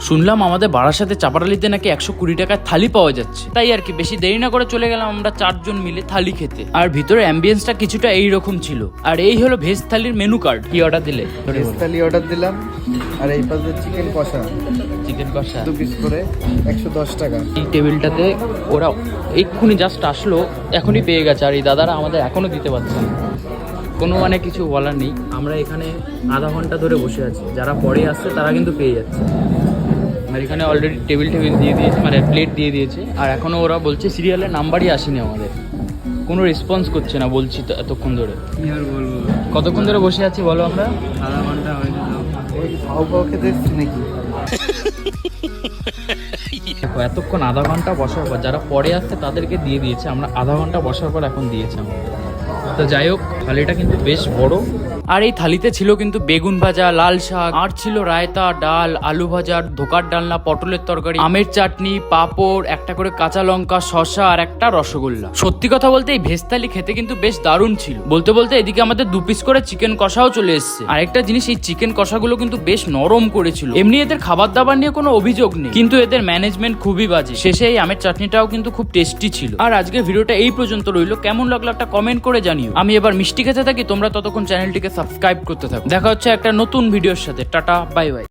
শুনলাম আমাদের বারাসাতে চাপারালিতে নাকি 120 টাকায় থালি পাওয়া যাচ্ছে, তাই আর কি বেশি দেরি না করে চলে গেলাম আমরা 4 জন মিলে থালি খেতে। আর ভিতরে অ্যাম্বিয়েন্সটা কিছুটা এইরকম ছিল। আর এই হলো ভেজ থালির মেনু কার্ড। কি অর্ডার দিলে? ভেজ থালি অর্ডার দিলাম, আর এই পাশে চিকেন কষা, চিকেন কষা 2 পিস করে 110 টাকা। এই টেবিলটাতে ওরা এক্ষুনি জাস্ট আসলো, এখনই পেয়ে গেছে। আর এই দাদারা আমাদের এখনো দিতে পারছে না, কোনো মানে কিছু বলার নেই। আমরা এখানে আধা ঘন্টা ধরে বসে আছি, যারা পরে আসছে তারা কিন্তু পেয়ে যাচ্ছে। আর এখানে অলরেডি টেবিল দিয়ে দিয়েছে, মানে প্লেট দিয়ে দিয়েছে। আর এখনও ওরা বলছে সিরিয়ালের নাম্বারই আসেনি আমাদের, কোনো রেসপন্স করছে না। বলছি তো এতক্ষণ ধরে, আর বলবো কতক্ষণ ধরে বসে আছি বলো আমরা? আধা ঘন্টা হয়েছে। ওই খাও খাও খেতে এসছি নাকি? দেখো এতক্ষণ আধা ঘন্টা বসার পর যারা পরে আসছে তাদেরকে দিয়ে দিয়েছে, আমরা আধা ঘন্টা বসার পর এখন দিয়েছে আমাদের। তো যাই হোক, থালিটা কিন্তু বেশ বড়। আর এই থালিতে ছিল কিন্তু বেগুন ভাজা, লাল শাক, আর ছিল রায়তা, ডাল, আলু ভাজা, ধোকার ডালনা, পটলের তরকারি, আমের চাটনি, পাঁপড়, একটা করে কাঁচা লঙ্কা, শসা আর একটা রসগোল্লা। সত্যি কথা বলতে এই ভেজ থালি খেতে কিন্তু বেশ দারুণ ছিল। বলতে বলতে এদিকে আমাদের 2 পিস করে চিকেন কষাও চলে এসেছে। আরেকটা জিনিস, এই চিকেন কষাগুলো কিন্তু বেশ নরম করেছিল। এমনি এদের খাবার দাবার নিয়ে কোনো অভিযোগ নেই, কিন্তু এদের ম্যানেজমেন্ট খুবই বাজে। শেষে এই আমের চাটনিটাও কিন্তু খুব টেস্টি ছিল। আর আজকের ভিডিওটা এই পর্যন্ত রইলো। কেমন লাগলো একটা কমেন্ট করে জানিও। আমি এবার মিষ্টি খেতে থাকি, তোমরা ততক্ষণ চ্যানেলটিকে সাবস্ক্রাইব করতে থাকো। দেখা হচ্ছে একটা নতুন ভিডিওর সাথে। Tata, bye bye.